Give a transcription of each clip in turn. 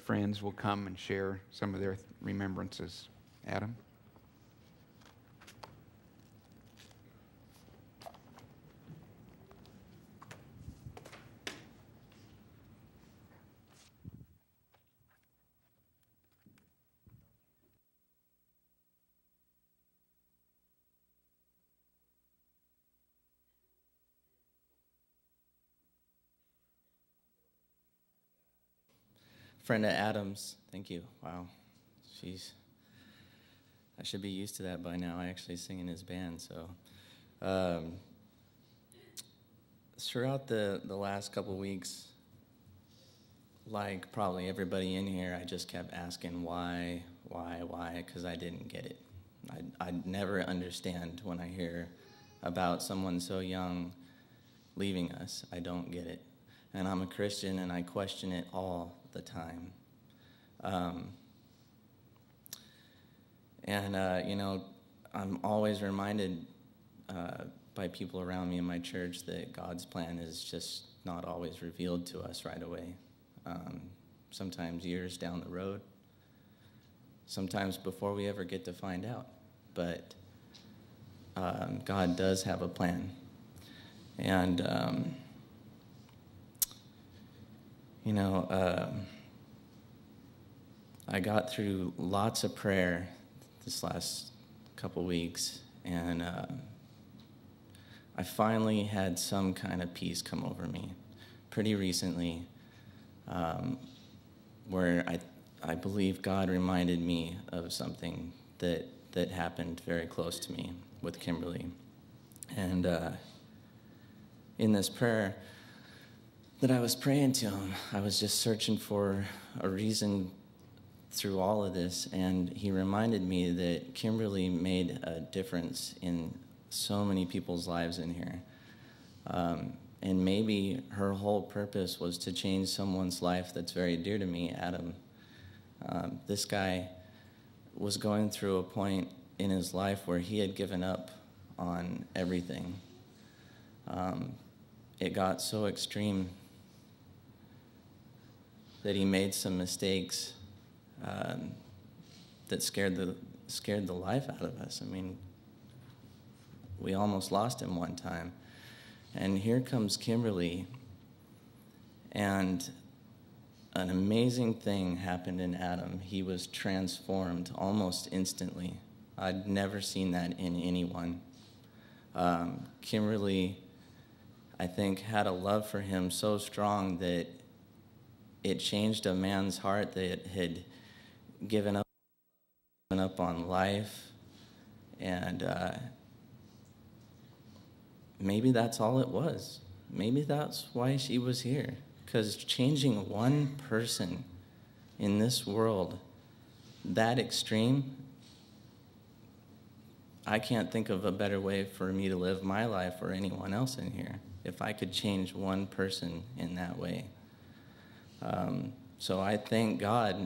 friends will come and share some of their remembrances. Adam? Friend of Adam's, thank you. Wow, jeez. I should be used to that by now. I actually sing in his band, so. Throughout the last couple weeks, like probably everybody in here, I just kept asking why, because I didn't get it. I'd never understand when I hear about someone so young leaving us. I don't get it. And I'm a Christian, and I question it all the time. You know, I'm always reminded by people around me in my church that God's plan is just not always revealed to us right away. Sometimes years down the road, sometimes before we ever get to find out. But God does have a plan. And you know, I got through lots of prayer this last couple weeks, and I finally had some kind of peace come over me pretty recently, where I believe God reminded me of something that happened very close to me with Kimberly. And in this prayer that I was praying to him, I was just searching for a reason through all of this, and he reminded me that Kimberly made a difference in so many people's lives in here. And maybe her whole purpose was to change someone's life that's very dear to me, Adam. This guy was going through a point in his life where he had given up on everything. It got so extreme that he made some mistakes that scared the life out of us. I mean, we almost lost him one time. And here comes Kimberly, and an amazing thing happened in Adam. He was transformed almost instantly. I'd never seen that in anyone. Kimberly, I think, had a love for him so strong that it changed a man's heart that had given up on life, and maybe that's all it was. Maybe that's why she was here, because changing one person in this world that extreme, I can't think of a better way for me to live my life or anyone else in here if I could change one person in that way. So I thank God,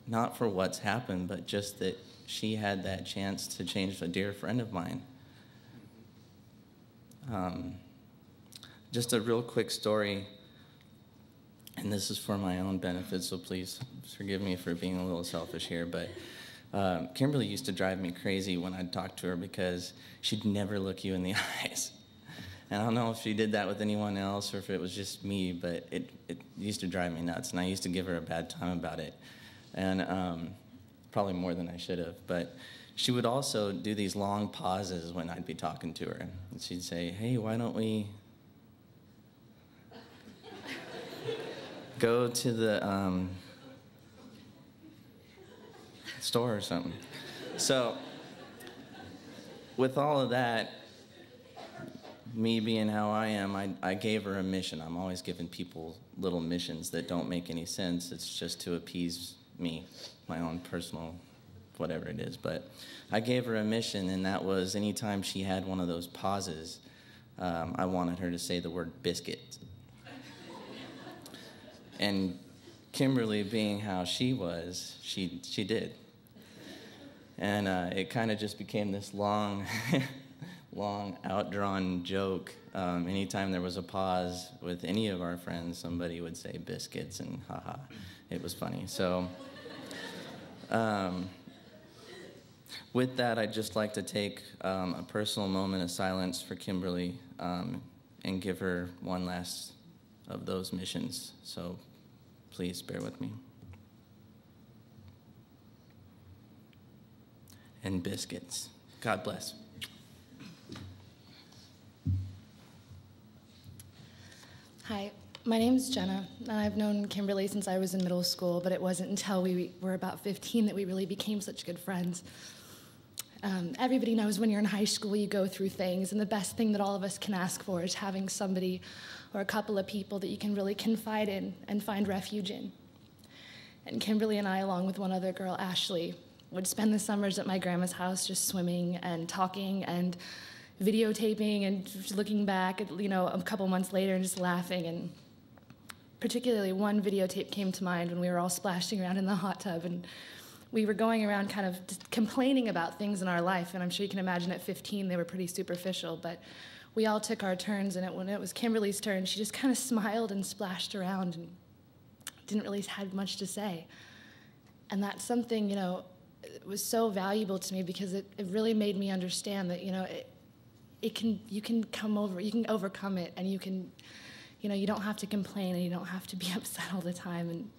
not for what's happened, but just that she had that chance to change a dear friend of mine. Just a real quick story, and this is for my own benefit, so please forgive me for being a little selfish here, but Kimberly used to drive me crazy when I'd talk to her because she'd never look you in the eyes. And I don't know if she did that with anyone else or if it was just me, but it used to drive me nuts, and I used to give her a bad time about it, and probably more than I should have. But she would also do these long pauses when I'd be talking to her. And she'd say, hey, why don't we go to the store or something? So with all of that, me being how I am, I gave her a mission. I'm always giving people little missions that don't make any sense. It's just to appease me, my own personal whatever it is. But I gave her a mission, and that was anytime she had one of those pauses, I wanted her to say the word biscuit. And Kimberly, being how she was, she did. And it kind of just became this long, long, outdrawn joke Anytime there was a pause with any of our friends, somebody would say biscuits, and haha, it was funny. So with that, I'd just like to take a personal moment of silence for Kimberly and give her one last of those missions. So please bear with me. And biscuits. God bless. Hi, my name's Jenna, and I've known Kimberly since I was in middle school, but it wasn't until we were about 15 that we really became such good friends. Everybody knows when you're in high school, you go through things, and the best thing that all of us can ask for is having somebody or a couple of people that you can really confide in and find refuge in. And Kimberly and I, along with one other girl, Ashley, would spend the summers at my grandma's house just swimming and talking and videotaping and just looking back at, a couple months later and just laughing. And particularly one videotape came to mind when we were all splashing around in the hot tub, and we were going around kind of just complaining about things in our life. And I'm sure you can imagine at 15 they were pretty superficial, but we all took our turns, and when it was Kimberly's turn, she just kind of smiled and splashed around and didn't really have much to say. And that's something, it was so valuable to me because it really made me understand that, you can overcome it, and you don't have to complain, and you don't have to be upset all the time. And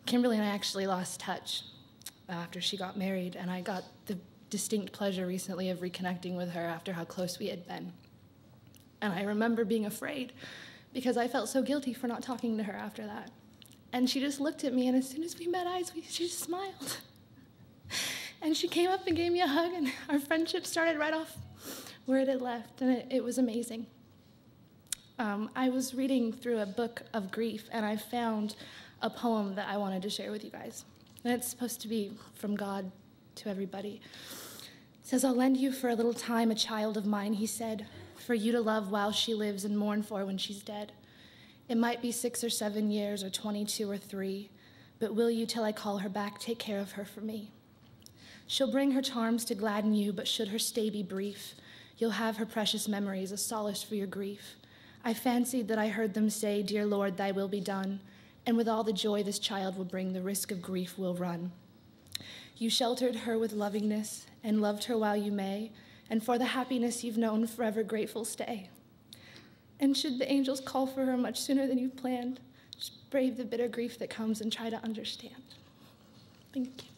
Kimberly and I actually lost touch after she got married, and I got the distinct pleasure recently of reconnecting with her after how close we had been. And I remember being afraid because I felt so guilty for not talking to her after that. And she just looked at me, and as soon as we met eyes, she just smiled. And she came up and gave me a hug, and our friendship started right off where it had left, and it was amazing. I was reading through a book of grief, and I found a poem that I wanted to share with you guys. And it's supposed to be from God to everybody. It says, "I'll lend you for a little time a child of mine," he said, "for you to love while she lives and mourn for when she's dead. It might be 6 or 7 years or 22 or 3, but will you, till I call her back, take care of her for me? She'll bring her charms to gladden you, but should her stay be brief, you'll have her precious memories, a solace for your grief. I fancied that I heard them say, 'Dear Lord, thy will be done,' and with all the joy this child will bring, the risk of grief will run. You sheltered her with lovingness and loved her while you may, and for the happiness you've known, forever grateful stay. And should the angels call for her much sooner than you've planned, just brave the bitter grief that comes and try to understand." Thank you.